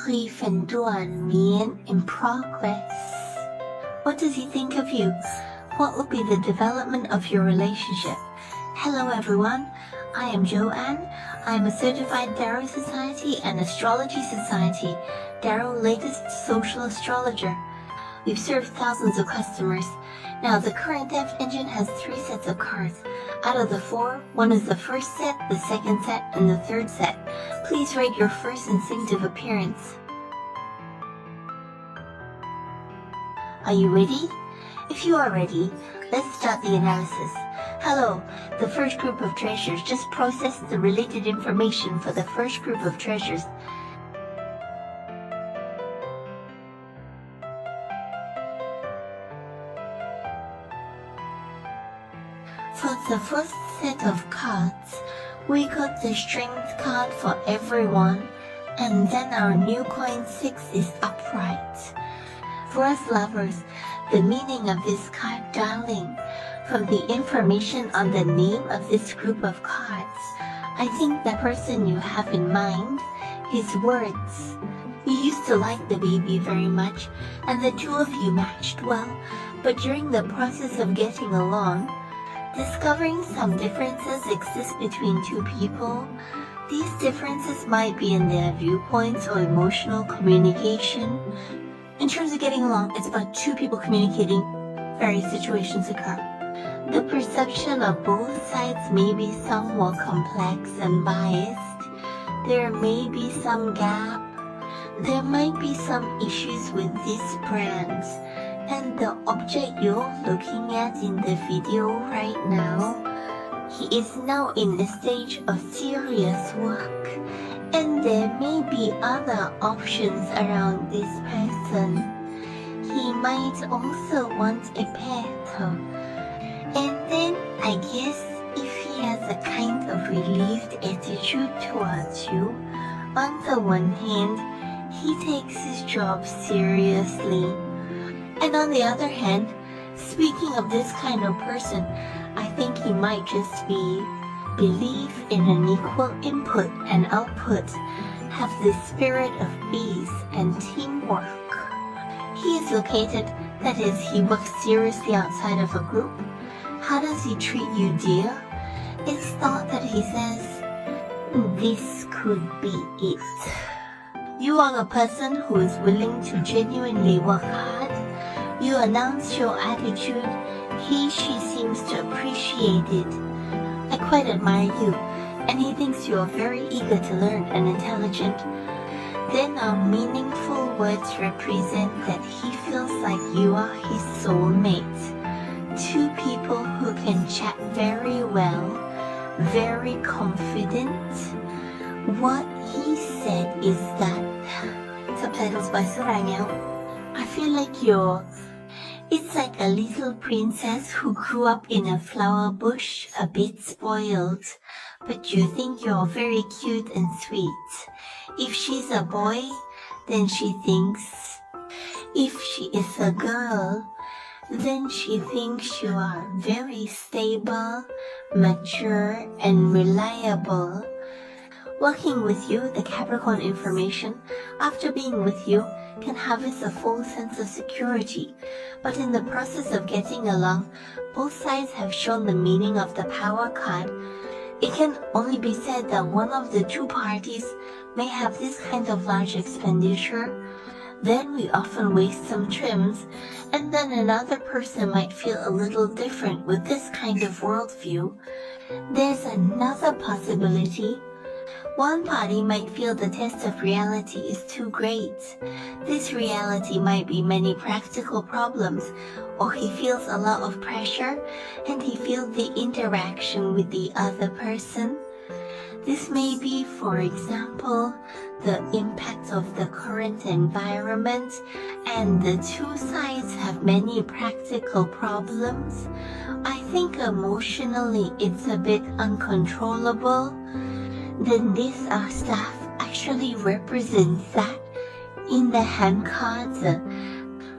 Écrit fin douan mean in progress. What does he think of you? What will be the development of your relationship? Hello everyone, I am Joanne. I am a certified Tarot Society and Astrology Society, Tarot latest social astrologer. We've served thousands of customers. Now the current deck engine has 3 sets of cards. Out of the 4, one is the first set, the second set, and the third set. Please rate your first instinctive appearance. Are you ready? If you are ready, let's start the analysis. Hello, the first group of treasures. Just process the related information for the first group of treasures. For the first set of cards, we got the Strength card for everyone, and then our new coin 6 is upright. For us lovers, the meaning of this card, darling, from the information on the name of this group of cards, I think the person you have in mind, his words. You used to like the baby very much, and the two of you matched well, but during the process of getting along, discovering some differences exist between two people. These differences might be in their viewpoints or emotional communication. In terms of getting along, it's about two people communicating. Various situations occur. The perception of both sides may be somewhat complex and biased. There may be some gap. There might be some issues with these brands. And the object you're looking at in the video right now, he is now in the stage of serious work, and there may be other options around this person. He might also want a pet, and then I guess if he has a kind of relieved attitude towards you, on the one hand, he takes his job seriously. And on the other hand, speaking of this kind of person, I think he might just believe in an equal input and output, have the spirit of ease and teamwork. He is located, that is, he works seriously outside of a group. How does he treat you, dear? It's thought that he says, this could be it. You are a person who is willing to genuinely work hard. You announce your attitude, she seems to appreciate it. I quite admire you, and he thinks you are very eager to learn and intelligent. Then our meaningful words represent that he feels like you are his soulmate. Two people who can chat very well, very confident. What he said is that, subtitles by Surangel, I feel like it's like a little princess who grew up in a flower bush, a bit spoiled, but you think you're very cute and sweet. If she's a boy, then she thinks. If she is a girl, then she thinks you are very stable, mature, and reliable. Working with you, the Capricorn information, after being with you, can harvest a full sense of security. But in the process of getting along, both sides have shown the meaning of the Power card. It can only be said that one of the two parties may have this kind of large expenditure. Then we often waste some trims, and then another person might feel a little different with this kind of worldview. There's another possibility. One party might feel the test of reality is too great. This reality might be many practical problems, or he feels a lot of pressure, and he feels the interaction with the other person. This may be, for example, the impact of the current environment, and the two sides have many practical problems. I think emotionally it's a bit uncontrollable. Then this staff actually represents that in the hand cards.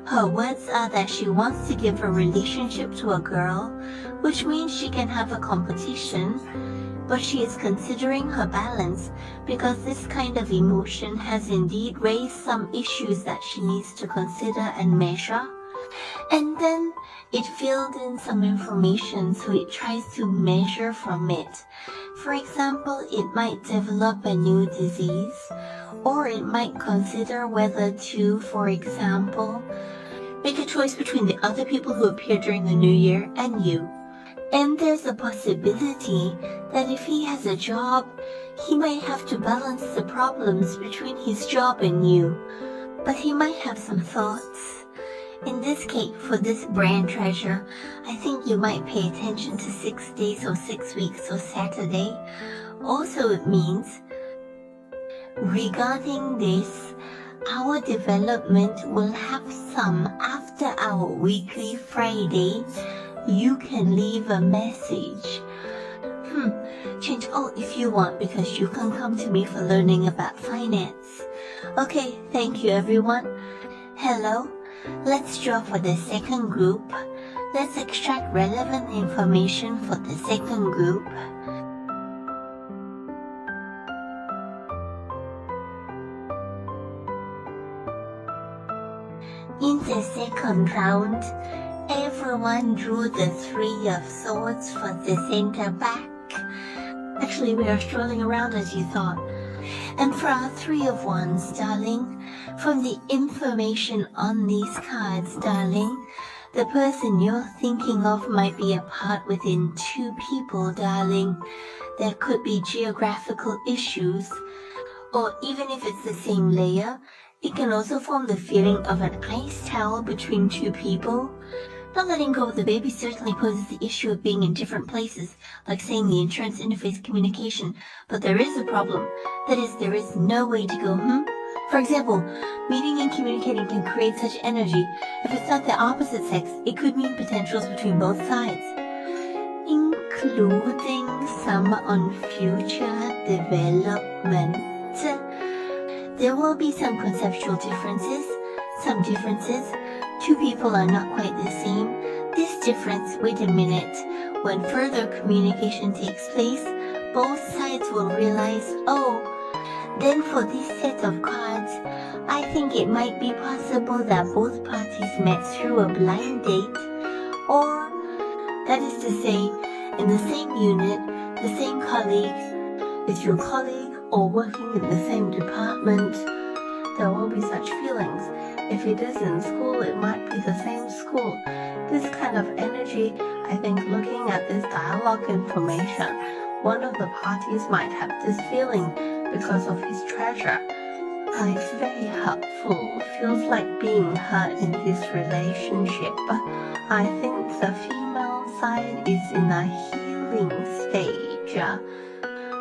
Her words are that she wants to give a relationship to a girl, which means she can have a competition. but she is considering her balance because this kind of emotion has indeed raised some issues that she needs to consider and measure. And then it filled in some information, so it tries to measure from it. For example, it might develop a new disease, or it might consider whether to, for example, make a choice between the other people who appear during the new year and you. And there's a possibility that if he has a job, he might have to balance the problems between his job and you. But he might have some thoughts. In this case, for this brand treasure, I think you might pay attention to 6 days or 6 weeks or Saturday. Also, it means, regarding this, our development will have some after our weekly Friday. You can leave a message. Change all if you want, because you can come to me for learning about finance. Okay, thank you everyone. Hello, let's draw for the second group. Let's extract relevant information for the second group. In the second round, everyone drew the Three of Swords for the center back. Actually, we are strolling around as you thought. And for our Three of Wands, darling, from the information on these cards, darling, the person you're thinking of might be apart within two people, darling. There could be geographical issues, or even if it's the same layer, it can also form the feeling of an ice towel between two people. Not letting go of the baby certainly poses the issue of being in different places, like saying the insurance interface communication, but there is a problem. That is, there is no way to go, For example, meeting and communicating can create such energy. If it's not the opposite sex, it could mean potentials between both sides, including some on future development. There will be some conceptual differences, some differences. Two people are not quite the same. This difference, wait a minute, when further communication takes place, both sides will realize, oh, then for this set of cards, I think it might be possible that both parties met through a blind date, or, that is to say, in the same unit, the same colleague, with your colleague, or working in the same department. There will be such feelings. If it is in school, it might be the same school. This kind of energy, I think, looking at this dialogue information, one of the parties might have this feeling because of his treasure. It's very hurtful, feels like being hurt in this relationship. I think the female side is in a healing stage.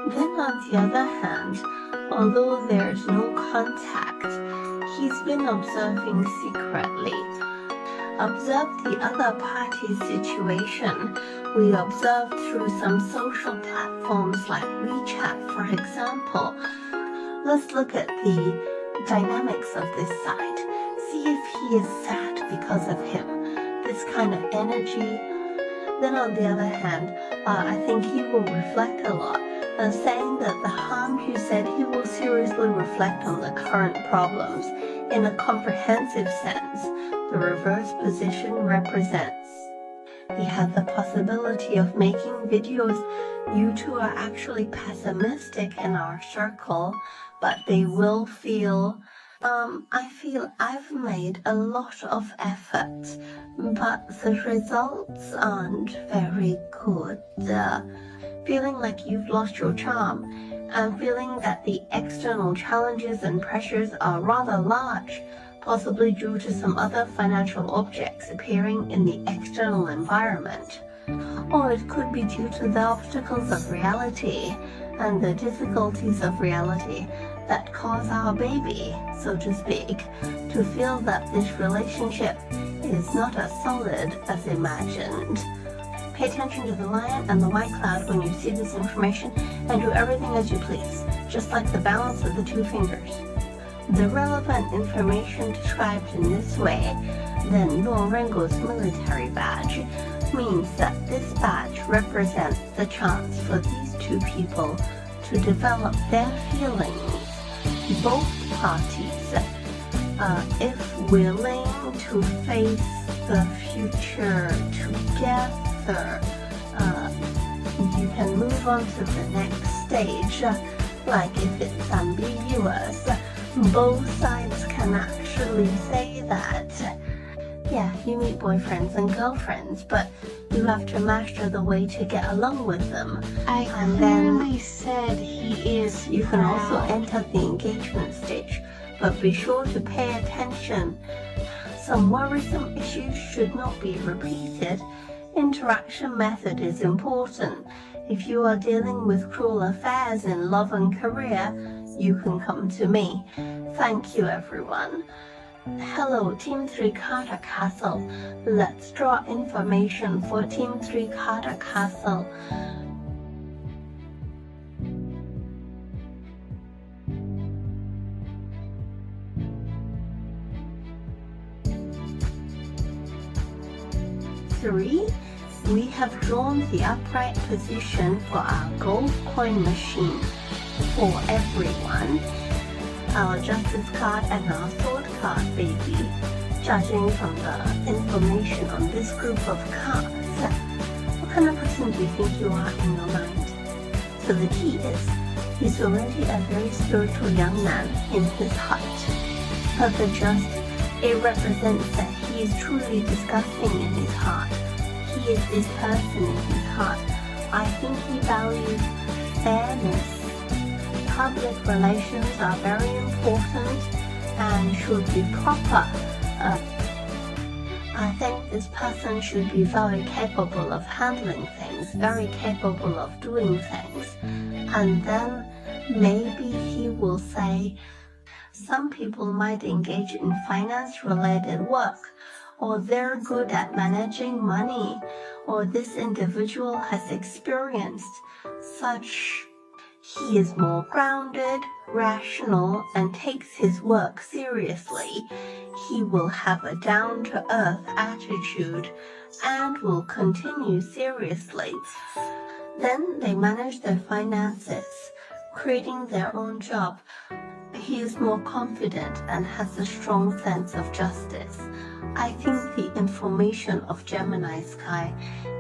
Then on the other hand, although there's no contact, he's been observing secretly. Observe the other party's situation. We observe through some social platforms like WeChat, for example. Let's look at the dynamics of this side. See if he is sad because of him. This kind of energy. Then on the other hand, I think he will reflect a lot. Saying that the harm you said, he will seriously reflect on the current problems. In a comprehensive sense, the reverse position represents he had the possibility of making videos. You two are actually pessimistic in our circle, but they will feel, I feel I've made a lot of effort, but the results aren't very good. Feeling like you've lost your charm, and feeling that the external challenges and pressures are rather large, possibly due to some other financial objects appearing in the external environment. Or it could be due to the obstacles of reality and the difficulties of reality that cause our baby, so to speak, to feel that this relationship is not as solid as imagined. Pay attention to the lion and the white cloud when you see this information, and do everything as you please, just like the balance of the two fingers. The relevant information described in this way, then Luo Rengo's military badge, means that this badge represents the chance for these two people to develop their feelings. Both parties, if willing to face the future together, you can move on to the next stage. Like if it's ambiguous, both sides can actually say that, yeah, you meet boyfriends and girlfriends, but you have to master the way to get along with them. I clearly said he is. You can also enter the engagement stage, but be sure to pay attention. Some worrisome issues should not be repeated. Interaction method is important. If you are dealing with cruel affairs in love and career, you can come to me. Thank you, everyone. Hello, Team 3 Carter Castle. Let's draw information for Team 3 Carter Castle. Three, we have drawn the upright position for our gold coin machine for everyone. Our justice card and our sword card, baby. Judging from the information on this group of cards, what kind of person do you think you are in your mind? So the key is, he's already a very spiritual young man in his heart. But the just, it represents that he is truly disgusting in his heart. He is this person in his heart. I think he values fairness. Public relations are very important and should be proper. I think this person should be very capable of handling things, very capable of doing things. And then maybe he will say, some people might engage in finance-related work, or they're good at managing money, or this individual has experienced such. He is more grounded, rational, and takes his work seriously. He will have a down-to-earth attitude and will continue seriously. Then they manage their finances, creating their own job. He is more confident and has a strong sense of justice. I think the information of Gemini Sky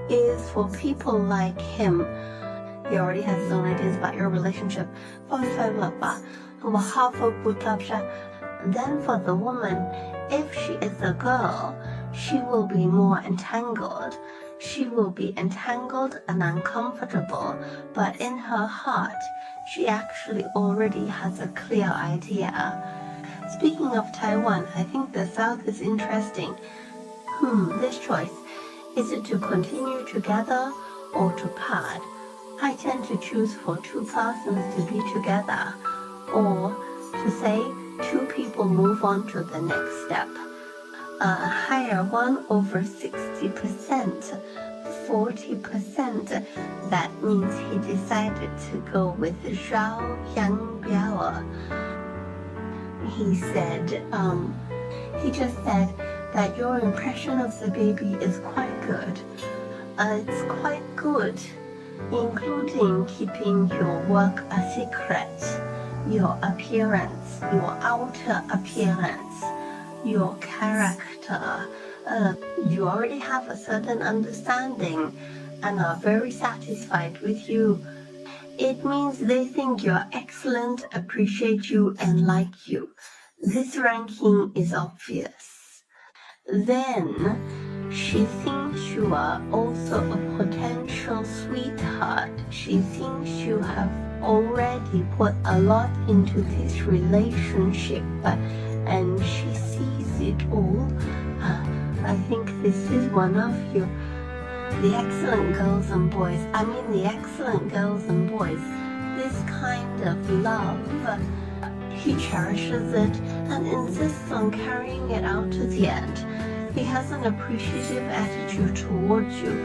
is for people like him. He already has his own ideas about your relationship. Then for the woman, if she is a girl, she will be more entangled. She will be entangled and uncomfortable, but in her heart, she actually already has a clear idea. Speaking of Taiwan, I think the South is interesting. This choice. Is it to continue together or to part? I tend to choose for two persons to be together, or to say two people move on to the next step. A higher one over 60%, 40%. That means he decided to go with Zhao Yangbiao. He just said that your impression of the baby is quite good. It's quite good, including keeping your work a secret, your appearance, your outer appearance, your character. You already have a certain understanding and are very satisfied with you. It means they think you're excellent, appreciate you, and like you. This ranking is obvious. Then, she thinks you are also a potential sweetheart. She thinks you have already put a lot into this relationship, and she sees it all. I think this is one of the excellent girls and boys. This kind of love, he cherishes it and insists on carrying it out to the end. He has an appreciative attitude towards you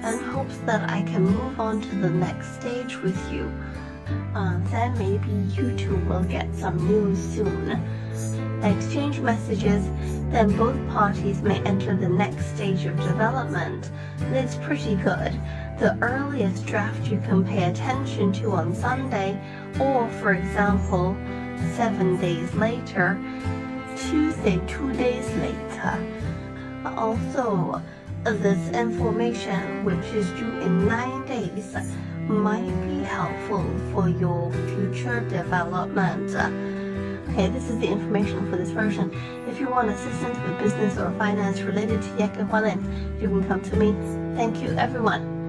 and hopes that I can move on to the next stage with you. Then maybe you two will get some news soon. Exchange messages. then both parties may enter the next stage of development. And it's pretty good. The earliest draft you can pay attention to on Sunday, or for example, 7 days later, Tuesday 2 days later. Also, this information, which is due in 9 days, might be helpful for your future development. Okay, this is the information for this version. If you want assistance with business or finance related to Yek and Hualin, you can come to me. Thank you, everyone.